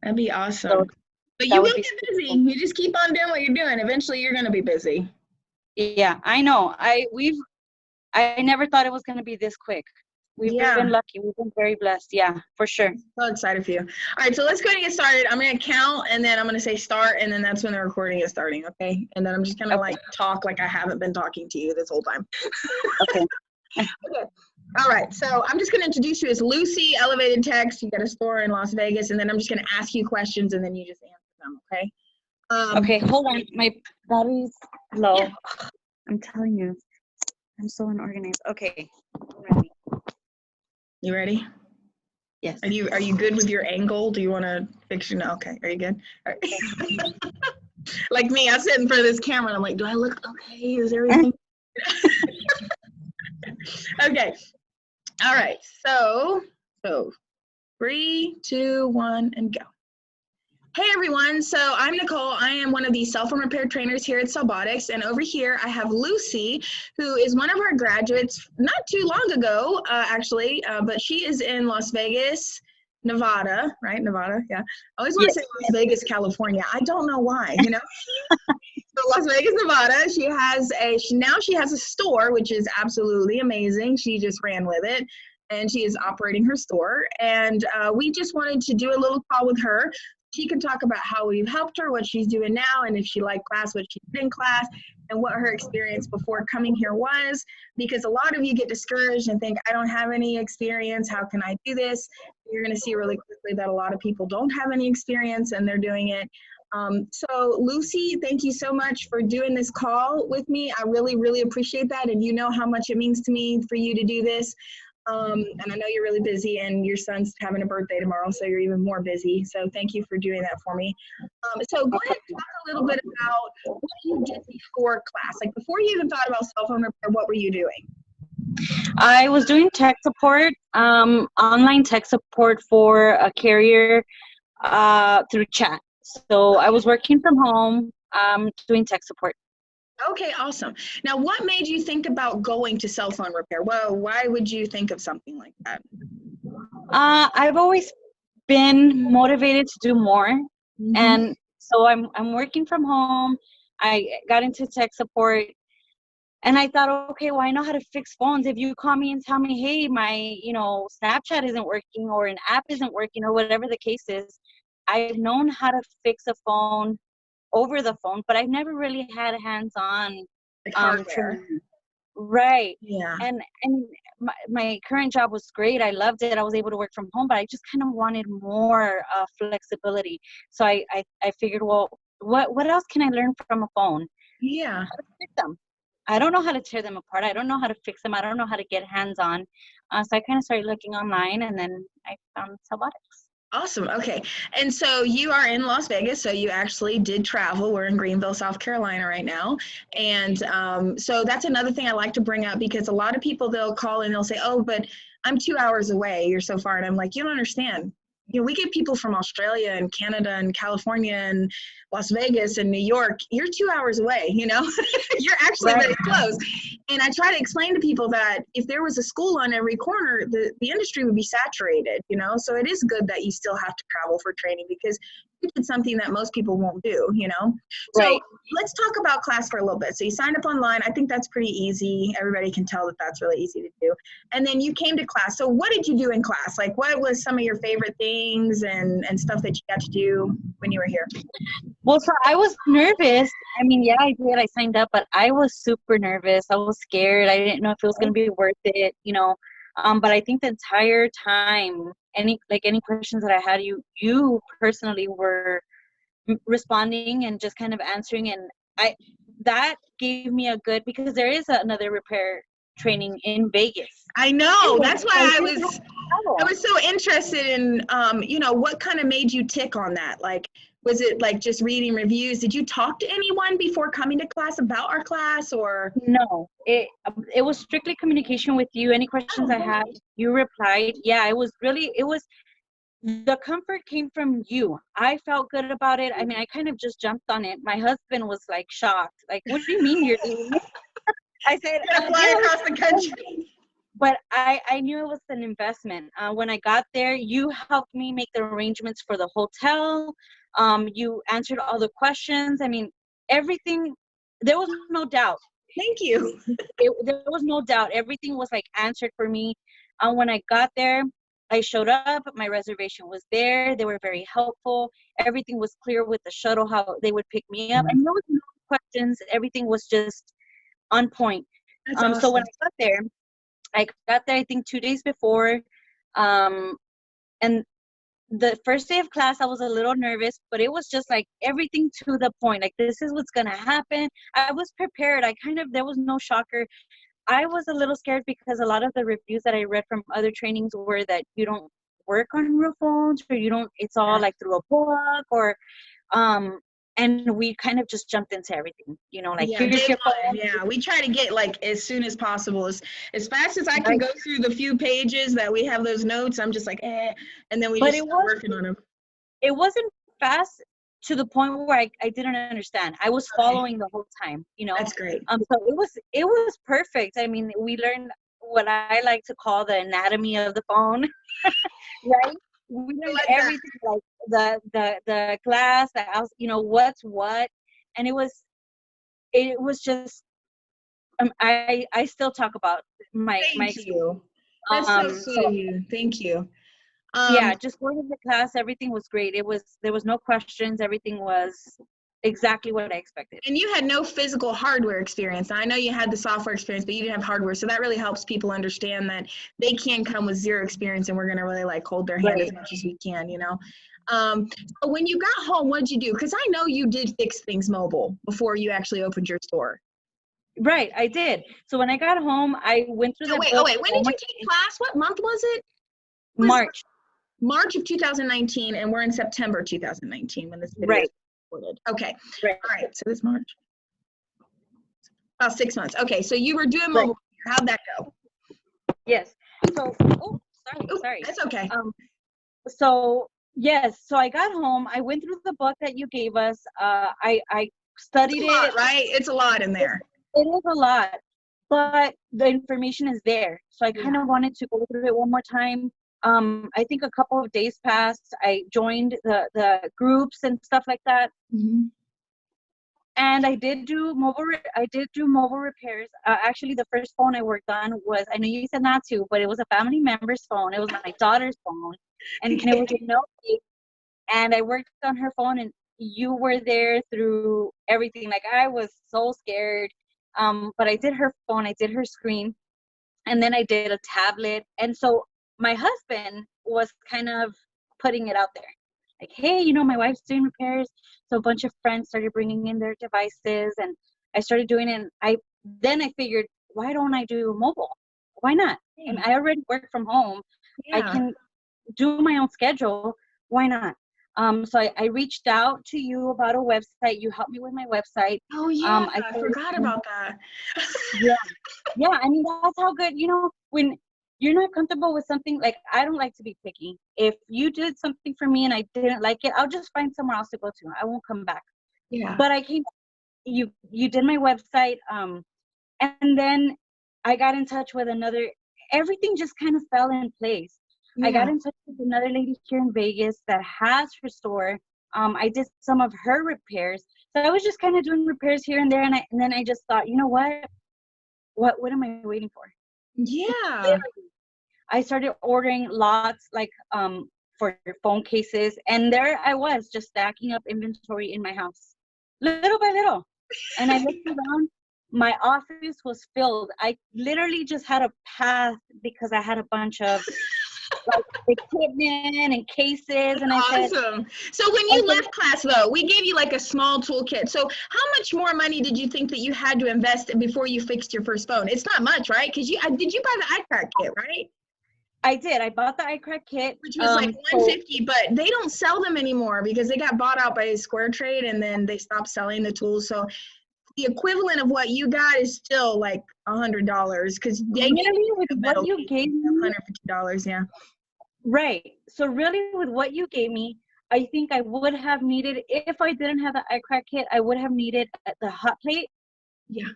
That'd be So awesome. But that you would will be get super busy. cool. You just keep on doing what you're doing. Eventually, you're going to be busy. Yeah, I know. I never thought it was going to be this quick. We've Yeah. been lucky. We've been very blessed. Yeah, for sure. So excited for you. All right, so let's go ahead and get started. I'm going to count, and then I'm going to say start, and then that's when the recording is starting, okay? And then I'm just going to, like, talk like I haven't been talking to you this whole time. Okay. Okay. All right, so I'm just going to introduce you as Lucy, Elevated Text. You got a store in Las Vegas, and then I'm just going to ask you questions, and then you just answer them, okay? Okay, hold on. My battery's low. Yeah. I'm telling you, I'm so unorganized. Okay, I'm ready. You ready? Yes. Are you good with your angle? Do you want to fix your? No, okay. Are you good? All right. Like me, I sit in front of this camera and I'm like, do I look okay? Is everything? Okay. All right. So 3, 2, 1, and go. Hey everyone, so I'm Nicole. I am one of the cell phone repair trainers here at Cellbotics, and over here I have Lucy, who is one of our graduates not too long ago, actually, but she is in Las Vegas, Nevada, right? Nevada, yeah. I always want to say Las Vegas, California. I don't know why, you know? So Las Vegas, Nevada. She has a store, which is absolutely amazing. She just ran with it, and she is operating her store. And we just wanted to do a little call with her. She can talk about how we've helped her, what she's doing now, and if she liked class, what she did in class, and what her experience before coming here was. Because a lot of you get discouraged and think, I don't have any experience. How can I do this? You're going to see really quickly that a lot of people don't have any experience and they're doing it. So Lucy, thank you so much for doing this call with me. I really, really appreciate that. And you know how much it means to me for you to do this. And I know you're really busy and your son's having a birthday tomorrow, so you're even more busy. So thank you for doing that for me. So go ahead and talk a little bit about what you did before class. Like before you even thought about cell phone repair, what were you doing? I was doing tech support, online tech support for a carrier through chat. So I was working from home, doing tech support. Okay, awesome. Now, what made you think about going to cell phone repair? Well, why would you think of something like that? I've always been motivated to do more, and so I'm working from home. I got into tech support, and I thought, okay, well, I know how to fix phones. If you call me and tell me, hey, my Snapchat isn't working, or an app isn't working, or whatever the case is, I've known how to fix a phone over the phone, but I've never really had hands-on training. Right. Yeah. And my current job was great. I loved it. I was able to work from home, but I just kind of wanted more flexibility. So I figured, well, what else can I learn from a phone? Yeah. How to fix them. I don't know how to tear them apart. I don't know how to fix them. I don't know how to get hands-on. So I kind of started looking online, and then I found Cellbotics. Awesome. Okay. And so you are in Las Vegas, so you actually did travel. We're in Greenville, South Carolina right now. And so that's another thing I like to bring up, because a lot of people, they'll call and they'll say, oh, but I'm 2 hours away. You're so far. And I'm like, you don't understand. You know, we get people from Australia and Canada and California and Las Vegas and New York. You're 2 hours away, you know, you're actually very close. And I try to explain to people that if there was a school on every corner, the industry would be saturated, you know, so it is good that you still have to travel for training, because you did something that most people won't do, you know. So let's talk about class for a little bit. So you signed up online. I think that's pretty easy. Everybody can tell that that's really easy to do. And then you came to class. So what did you do in class? Like, what was some of your favorite things and stuff that you got to do when you were here? Well, so I was nervous. I mean, yeah, I did. I signed up, but I was super nervous. I was scared. I didn't know if it was going to be worth it, you know. But I think the entire time, any questions that I had, you personally were responding and just kind of answering, and that gave me a good, because there is another repair training in Vegas. I know. That's why I was so interested in, you know, what kind of made you tick on that? Like, was it like just reading reviews? Did you talk to anyone before coming to class about our class, or? No, it was strictly communication with you. Any questions I had, you replied. Yeah, it was the comfort came from you. I felt good about it. I mean, I kind of just jumped on it. My husband was like shocked. Like, what do you mean you're doing it? I said, fly across the country. but I knew it was an investment. When I got there, you helped me make the arrangements for the hotel. You answered all the questions. I mean, everything. There was no doubt. Thank you. There was no doubt. Everything was like answered for me. When I got there, I showed up. My reservation was there. They were very helpful. Everything was clear with the shuttle, how they would pick me up. And there was no questions. Everything was just on point. That's So when awesome. I got there, I think 2 days before. And the first day of class, I was a little nervous, but it was just like everything to the point. Like, this is what's going to happen. I was prepared. There was no shocker. I was a little scared because a lot of the reviews that I read from other trainings were that you don't work on real phones, or it's all like through a book, or, and we kind of just jumped into everything, like, Yeah, here's day your one. phone. Yeah, we try to get like as soon as possible, as fast as I can Right. go through the few pages that we have those notes. I'm just like, and then we But just start working on them. it wasn't fast to the point where I didn't understand. I was following the whole time, That's great. So it was perfect. I mean, we learned what I like to call the anatomy of the phone, right? We learned like everything, like the glass, the house, what's what, and it was just I still talk about my Thank experience. you. That's so sweet So of you. Thank you. yeah, just going to the class, everything was great. There was no questions. Everything was exactly what I expected. And you had no physical hardware experience. I know you had the software experience, but you didn't have hardware. So that really helps people understand that they can come with zero experience, and we're going to really like hold their hand as much as we can, So when you got home, what did you do? Because I know you did fix things mobile before you actually opened your store. Right, I did. So when I got home, I went through the Wait, book. when did you take class? What month was it? March of 2019, and we're in September 2019 when this video is recorded. Okay. Right. All right. So this March. About 6 months. Okay. So you were doing mobile. How'd that go? Yes. So, sorry. That's okay. So yes. So I got home. I went through the book that you gave us. I studied it. Right? It's a lot in there. It is a lot, but the information is there. So I kind of wanted to go through it one more time. I think a couple of days passed. I joined the groups and stuff like that. Mm-hmm. And I did do mobile repairs. Actually, the first phone I worked on was, I know you said not to, but it was a family member's phone. It was my daughter's phone, and it was a Nokia. And I worked on her phone, and you were there through everything. Like, I was so scared. But I did her phone, I did her screen, and then I did a tablet. And so my husband was kind of putting it out there. Like, hey, my wife's doing repairs. So a bunch of friends started bringing in their devices, and I started doing it. And then I figured, why don't I do mobile? Why not? And I already work from home. I can do my own schedule. Why not? So I reached out to you about a website. You helped me with my website. Oh yeah, I forgot about that. Yeah. I mean, that's how good, when you're not comfortable with something. Like, I don't like to be picky. If you did something for me and I didn't like it, I'll just find somewhere else to go to. I won't come back. Yeah. But you did my website, and then I got in touch with everything just kind of fell in place. I got in touch with another lady here in Vegas that has her store. I did some of her repairs. So I was just kind of doing repairs here and there. And then I just thought, you know what? What am I waiting for? Yeah. I started ordering lots, like, for phone cases. And there I was, just stacking up inventory in my house, little by little. And I looked around. My office was filled. I literally just had a path because I had a bunch of like equipment and cases, and awesome. So when you left class, though, we gave you like a small toolkit. So how much more money did you think that you had to invest before you fixed your first phone? It's not much, right? Because did you buy the iCrack kit, right? I did. I bought the iCrack kit, which was like $150, but they don't sell them anymore because they got bought out by Square Trade, and then they stopped selling the tools. So the equivalent of what you got is still like $100 because they with what you gave me, $150. Yeah. Right. So really, with what you gave me, I think I would have needed, if I didn't have the iCrack kit, I would have needed the hot plate. Yeah.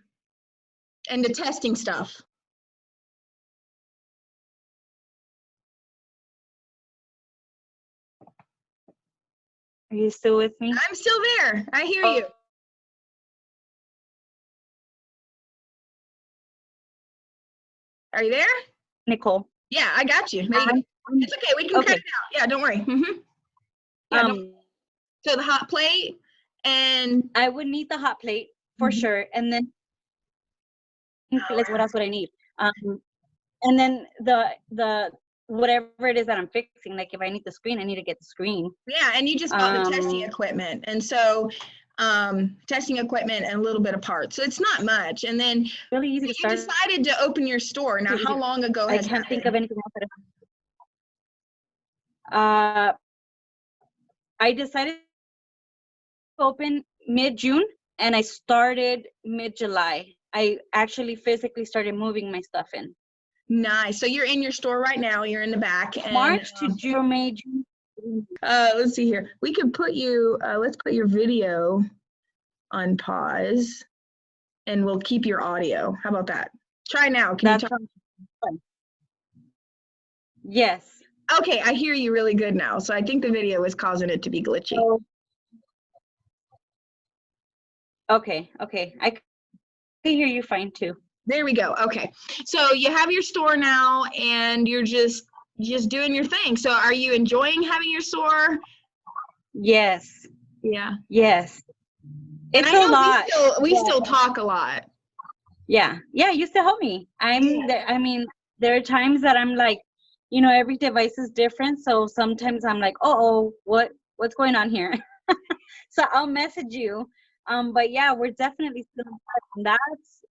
And the testing stuff. Are you still with me? I'm still there. I hear you. Are you there? Nicole. Yeah, I got you. There you go. It's okay. We can cut it out. Yeah, don't worry. Yeah, so the hot plate and I would need the hot plate for sure, and then like what else would I need? And then the whatever it is that I'm fixing, like if I need the screen, I need to get the screen. Yeah, and you just bought the testing equipment, and so testing equipment and a little bit of parts. So it's not much. And then really easy to start. You decided to open your store. Now, how long ago has I can't think of anything else. I decided to open mid-June, and I started mid-July. I actually physically started moving my stuff in. Nice. So you're in your store right now. You're in the back. And, March to June, May, June. Let's see here. We could put you, let's put your video on pause, and we'll keep your audio. How about that? Try now. Can you talk? Yes. Okay, I hear you really good now. So I think the video is causing it to be glitchy. Okay. I can hear you fine too. There we go. Okay. So you have your store now, and you're just doing your thing. So are you enjoying having your store? Yes. Yeah. Yes. It's a lot. We still talk a lot. Yeah. You still help me. I mean, there are times that I'm like, you know, every device is different. So sometimes I'm like, what's going on here? So I'll message you. But yeah, we're definitely still in touch.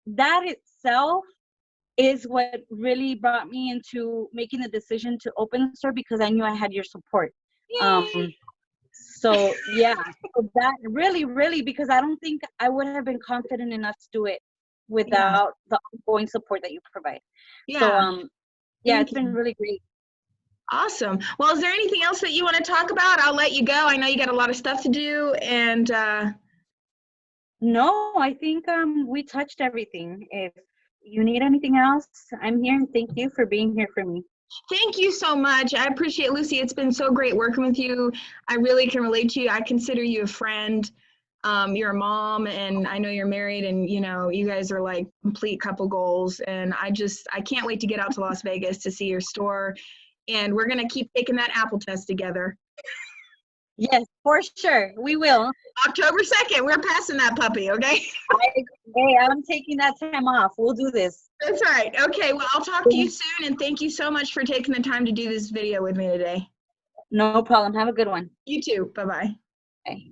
That itself is what really brought me into making the decision to open the store, because I knew I had your support. Yay. So yeah, so that really, because I don't think I would have been confident enough to do it without the ongoing support that you provide. Yeah. So it's been really great. Awesome. Well, is there anything else that you want to talk about? I'll let you go. I know you got a lot of stuff to do, and no, I think we touched everything. If you need anything else, I'm here, and thank you for being here for me. Thank you so much. I appreciate it, Lucy. It's been so great working with you. I really can relate to you. I consider you a friend. You're a mom, and I know you're married, and you know, you guys are like complete couple goals. And I can't wait to get out to Las Vegas to see your store. And we're going to keep taking that Apple test together. Yes, for sure. We will. October 2nd, we're passing that puppy, okay? Hey, I'm taking that time off. We'll do this. That's right. Okay, well, I'll talk to you soon, and thank you so much for taking the time to do this video with me today. No problem. Have a good one. You too. Bye-bye. Bye.